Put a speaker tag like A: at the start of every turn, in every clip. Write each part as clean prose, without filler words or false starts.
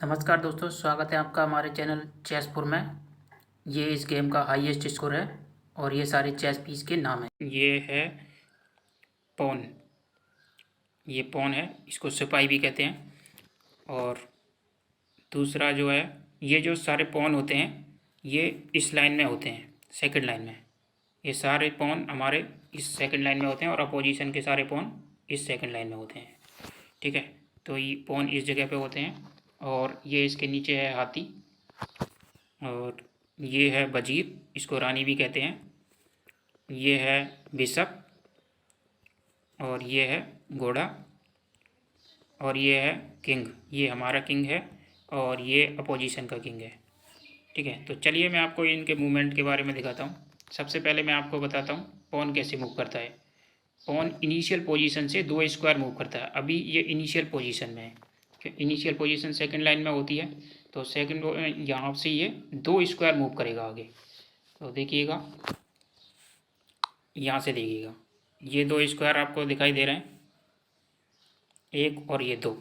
A: नमस्कार दोस्तों, स्वागत है आपका हमारे चैनल चेसपुर में। ये इस गेम का हाईएस्ट स्कोर है और ये सारे चेस पीस के नाम हैं। ये है पॉन, ये पॉन है, इसको सिपाही भी कहते हैं। और दूसरा जो है, ये जो सारे पॉन होते हैं ये इस लाइन में होते हैं, सेकंड लाइन में। ये सारे पॉन हमारे इस सेकंड लाइन में होते हैं और अपोजिशन के सारे पॉन इस सेकंड लाइन में होते हैं। ठीक है, तो ये पॉन इस जगह पे होते हैं और ये इसके नीचे है हाथी, और ये है वजीर, इसको रानी भी कहते हैं। ये है बिशप, और ये है घोड़ा, और ये है किंग। ये हमारा किंग है और ये अपोजिशन का किंग है। ठीक है, तो चलिए मैं आपको इनके मूवमेंट के बारे में दिखाता हूँ। सबसे पहले मैं आपको बताता हूँ पॉन कैसे मूव करता है। पॉन इनिशियल पोजीशन से 2 स्क्वायर मूव करता है। अभी ये इनिशियल पोजीशन में है। इनिशियल पोजीशन सेकंड लाइन में होती है, तो सेकंड यहाँ से ये 2 स्क्वायर मूव करेगा आगे। तो देखिएगा, यहाँ से देखिएगा, ये 2 स्क्वायर आपको दिखाई दे रहे हैं, एक और ये 2।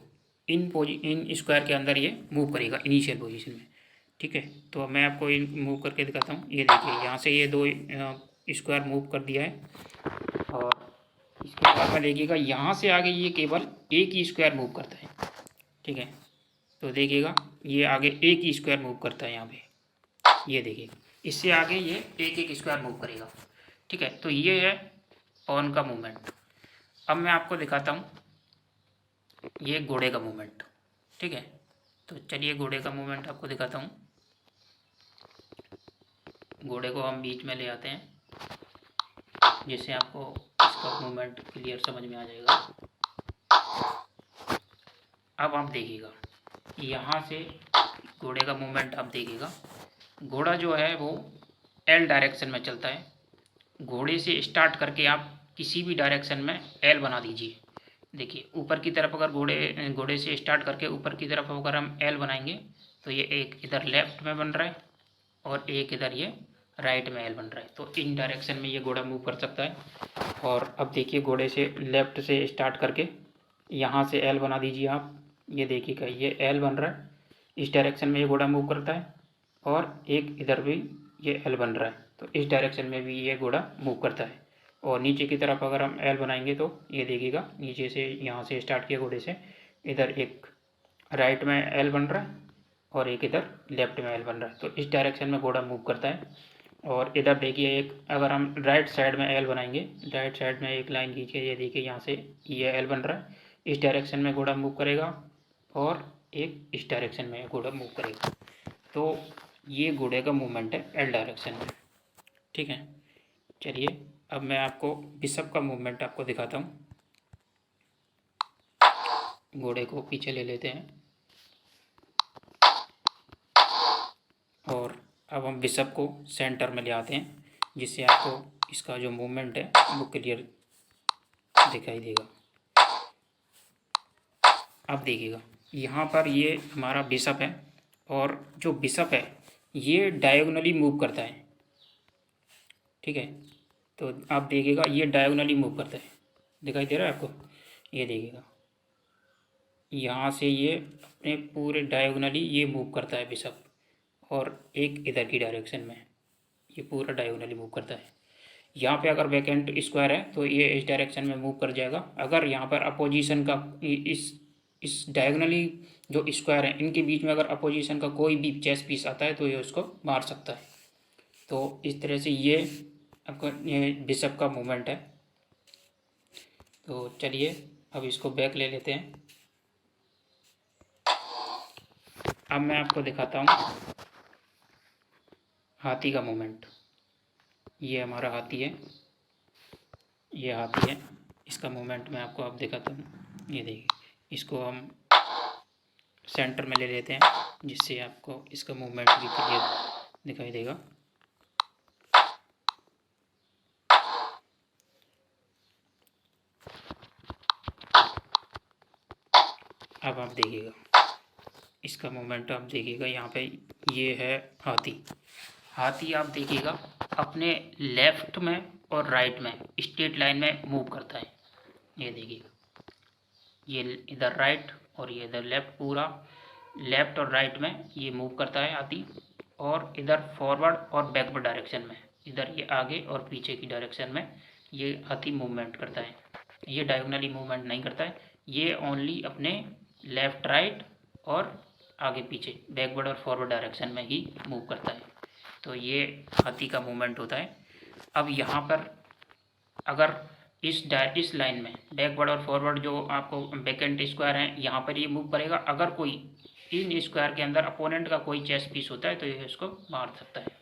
A: इन स्क्वायर के अंदर ये मूव करेगा इनिशियल पोजीशन में। ठीक है, तो मैं आपको इन मूव करके दिखाता हूँ। ये देखिए, यहाँ से ये 2 स्क्वायर मूव कर दिया है, और इसके बाद में देखिएगा यहाँ से आगे ये केवल एक ही स्क्वायर मूव करता है। ठीक है, तो देखिएगा ये आगे एक ही स्क्वायर मूव करता है यहाँ पे। ये देखिएगा, इससे आगे ये एक एक स्क्वायर मूव करेगा। ठीक है, तो ये है पॉन का मूवमेंट। अब मैं आपको दिखाता हूँ ये घोड़े का मूवमेंट। ठीक है, तो चलिए घोड़े का मूवमेंट आपको दिखाता हूँ। घोड़े को हम बीच में ले आते हैं, जिससे आपको इसका मूवमेंट क्लियर समझ में आ जाएगा। अब आप देखिएगा, यहाँ से घोड़े का मूवमेंट आप देखिएगा। घोड़ा जो है वो एल डायरेक्शन में चलता है। घोड़े से स्टार्ट करके आप किसी भी डायरेक्शन में एल बना दीजिए। देखिए, ऊपर की तरफ अगर घोड़े से स्टार्ट करके ऊपर की तरफ अगर हम एल बनाएंगे, तो ये एक इधर लेफ्ट में बन रहा है और एक इधर ये राइट में एल बन रहा है। तो इन डायरेक्शन में ये घोड़ा मूव कर सकता है। और अब देखिए, घोड़े से लेफ्ट से स्टार्ट करके यहाँ से एल बना दीजिए आप। ये देखिएगा, ये एल बन रहा है, इस डायरेक्शन में ये घोड़ा मूव करता है, और एक इधर भी ये एल बन रहा है, तो इस डायरेक्शन में भी ये घोड़ा मूव करता है। और नीचे की तरफ अगर हम एल बनाएंगे, तो ये देखिएगा, नीचे से यहाँ से स्टार्ट किया घोड़े से, इधर एक राइट में एल बन रहा है और एक इधर लेफ्ट में एल बन रहा है, तो इस डायरेक्शन में घोड़ा मूव करता है। और इधर देखिए, एक अगर हम राइट साइड में एल बनाएंगे, राइट साइड में एक लाइन खींचिए, ये देखिए यहाँ से ये एल बन रहा है, इस डायरेक्शन में घोड़ा मूव करेगा, और एक इस डायरेक्शन में घोड़ा मूव करेगा। तो ये घोड़े का मूवमेंट है एल डायरेक्शन में। ठीक है, चलिए अब मैं आपको बिशप का मूवमेंट आपको दिखाता हूँ। घोड़े को पीछे ले लेते हैं, और अब हम बिशप को सेंटर में ले आते हैं, जिससे आपको इसका जो मूवमेंट है वो क्लियर दिखाई देगा। अब देखिएगा, यहाँ पर ये हमारा बिशप है, और जो बिशप है ये डायगोनली मूव करता है। ठीक है, तो आप देखिएगा ये डायगोनली मूव करता है, दिखाई दे रहा है आपको। ये देखिएगा, यहाँ से ये अपने पूरे डायगोनली ये मूव करता है बिशप, और एक इधर की डायरेक्शन में ये पूरा डायगोनली मूव करता है। यहाँ पे अगर वैकेंट स्क्वायर है तो ये इस डायरेक्शन में मूव कर जाएगा। अगर यहाँ पर अपोजिशन का इस डायगोनली जो स्क्वायर है इनके बीच में अगर अपोजिशन का कोई भी चेस पीस आता है, तो ये उसको मार सकता है। तो इस तरह से ये आपका ये बिशप का मूवमेंट है। तो चलिए अब इसको बैक ले लेते हैं। अब मैं आपको दिखाता हूँ हाथी का मूवमेंट। ये हमारा हाथी है, ये हाथी है, इसका मूवमेंट मैं आपको अब दिखाता हूँ। ये देखिए, इसको हम सेंटर में ले लेते हैं, जिससे आपको इसका मूवमेंट भी क्लियर दिखाई देगा। अब आप देखिएगा, इसका मूवमेंट आप देखिएगा, यहाँ पे ये है हाथी। हाथी आप देखिएगा अपने लेफ्ट में और राइट में स्ट्रेट लाइन में मूव करता है। ये देखिएगा, ये इधर राइट और ये इधर लेफ्ट, पूरा लेफ़्ट और राइट में ये मूव करता है हाथी, और इधर फॉरवर्ड और बैकवर्ड डायरेक्शन में, इधर ये आगे और पीछे की डायरेक्शन में ये हाथी मूवमेंट करता है। ये डायगोनली मूवमेंट नहीं करता है, ये ओनली अपने लेफ़्ट राइट और आगे पीछे बैकवर्ड और फॉरवर्ड डायरेक्शन में ही मूव करता है। तो ये हाथी का मूवमेंट होता है। अब यहाँ पर अगर इस लाइन में बैकवर्ड और फॉरवर्ड जो आपको बैकेंट स्क्वायर है यहाँ पर ये मूव करेगा। अगर कोई इन स्क्वायर के अंदर अपोनेंट का कोई चेस पीस होता है तो ये इसको मार सकता है।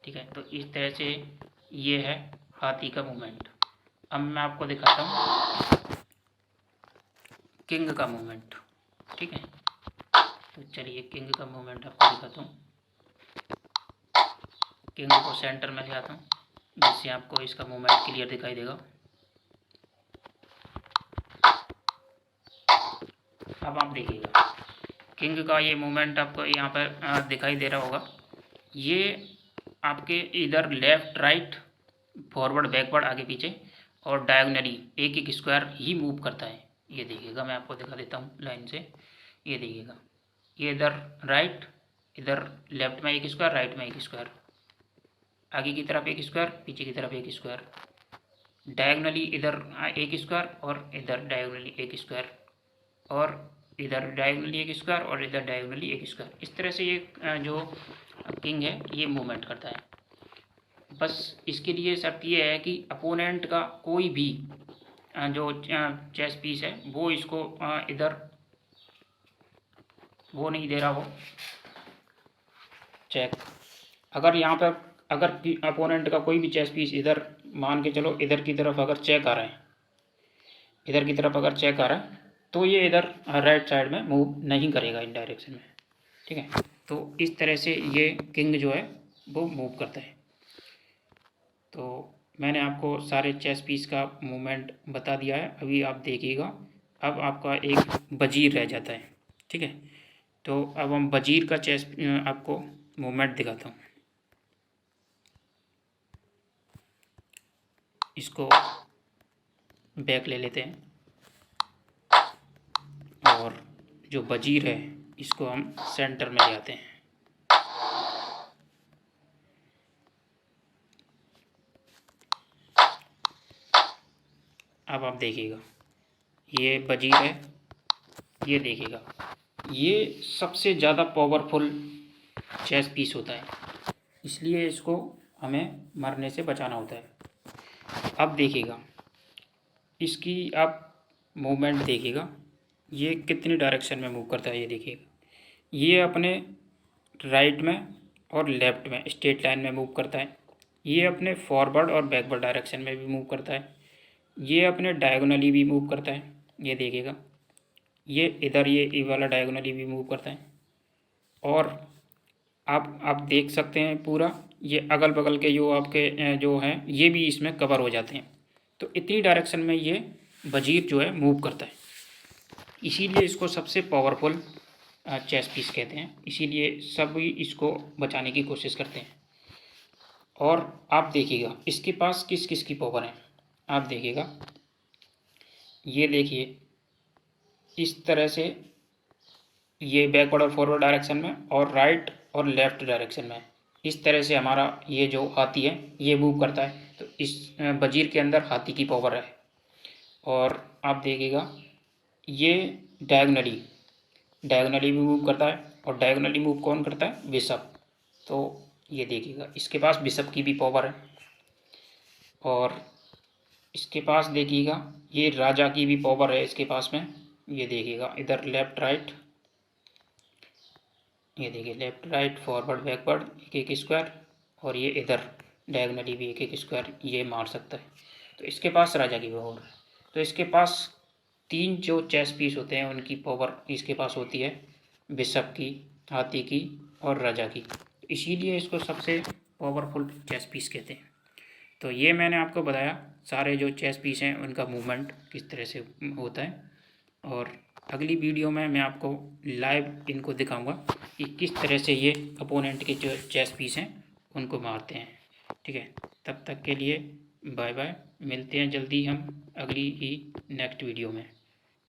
A: ठीक है, तो इस तरह से ये है हाथी का मूवमेंट। अब मैं आपको दिखाता हूँ किंग का मूवमेंट। ठीक है, तो चलिए किंग का मूवमेंट आपको दिखाता हूँ। किंग को सेंटर में ले आता हूँ जिससे आपको इसका मूवमेंट क्लियर दिखाई देगा। अब आप देखिएगा किंग का ये मूवमेंट आपको यहाँ पर दिखाई दे रहा होगा। ये आपके इधर लेफ़्ट राइट फॉरवर्ड बैकवर्ड आगे पीछे और डायगोनली एक एक स्क्वायर ही मूव करता है। ये देखिएगा, मैं आपको दिखा देता हूँ लाइन से। ये देखिएगा, ये इधर राइट, इधर लेफ्ट में एक स्क्वायर, राइट में एक स्क्वायर, आगे की तरफ एक स्क्वायर, पीछे की तरफ एक स्क्वायर, डायगोनली इधर एक स्क्वायर और इधर डायगोनली एक स्क्वायर, और इधर डायगोनली एक स्क्वायर और इधर डायगोनली एक स्क्वायर। इस तरह से ये जो किंग है ये मूवमेंट करता है। बस इसके लिए शर्त ये है कि अपोनेंट का कोई भी जो चेस पीस है वो इसको इधर वो नहीं दे रहा हो चेक। अगर यहाँ पर अगर अपोनेंट का कोई भी चेस पीस इधर मान के चलो इधर की तरफ अगर चेक आ रहा है, इधर की तरफ अगर चेक आ रहा है तो ये इधर राइट साइड में मूव नहीं करेगा इन डायरेक्शन में। ठीक है, तो इस तरह से ये किंग जो है वो मूव करता है। तो मैंने आपको सारे चेस पीस का मूवमेंट बता दिया है। अभी आप देखिएगा, अब आपका एक वजीर रह जाता है। ठीक है, तो अब हम वजीर का चेस आपको मूवमेंट दिखाता हूँ। इसको बैक ले लेते हैं और जो वजीर है इसको हम सेंटर में ले आते हैं। अब आप देखिएगा ये वजीर है, ये देखिएगा ये सबसे ज़्यादा पावरफुल चेस पीस होता है, इसलिए इसको हमें मरने से बचाना होता है। अब देखिएगा इसकी आप मूवमेंट देखिएगा, ये कितनी डायरेक्शन में मूव करता है। ये देखिएगा, ये अपने राइट में और लेफ़्ट में स्ट्रेट लाइन में मूव करता है। ये अपने फॉरवर्ड और बैकवर्ड डायरेक्शन में भी मूव करता है। ये अपने डायगोनली भी मूव करता है। ये देखिएगा, ये इधर ये वाला डायगोनली भी मूव करता है। और आप देख सकते हैं पूरा ये अगल बगल के जो आपके जो हैं ये भी इसमें कवर हो जाते हैं। तो इतनी डायरेक्शन में ये वजीर जो है मूव करता है, इसीलिए इसको सबसे पावरफुल चेस पीस कहते हैं। इसीलिए सभी इसको बचाने की कोशिश करते हैं। और आप देखिएगा इसके पास किस किस की पावर है। आप देखिएगा, ये देखिए इस तरह से ये बैकवर्ड और फॉरवर्ड डायरेक्शन में और राइट और लेफ़्ट डायरेक्शन में इस तरह से हमारा ये जो हाथी है ये मूव करता है। तो इस वजीर के अंदर हाथी की पावर है। और आप देखिएगा ये डायगोनली भी मूव करता है। और डायगोनली मूव कौन करता है? बिशप। तो ये देखिएगा इसके पास बिशप की भी पावर है। और इसके पास देखिएगा ये राजा की भी पावर है इसके पास में। ये देखिएगा इधर लेफ़्ट राइट, ये देखिए लेफ़्ट राइट फॉरवर्ड बैकवर्ड एक एक स्क्वायर, और ये इधर डायगोनली भी एक एक स्क्वायर ये मार सकता है। तो इसके पास राजा की पावर है। तो इसके पास तीन जो चेस पीस होते हैं उनकी पावर इसके पास होती है, बिशप की, हाथी की और राजा की। इसीलिए इसको सबसे पावरफुल चेस पीस कहते हैं। तो ये मैंने आपको बताया सारे जो चेस पीस हैं उनका मूवमेंट किस तरह से होता है। और अगली वीडियो में मैं आपको लाइव इनको दिखाऊंगा कि किस तरह से ये अपोनेंट के जो चेस पीस हैं उनको मारते हैं। ठीक है, तब तक के लिए बाय बाय। मिलते हैं जल्दी हम अगली ही नेक्स्ट वीडियो में।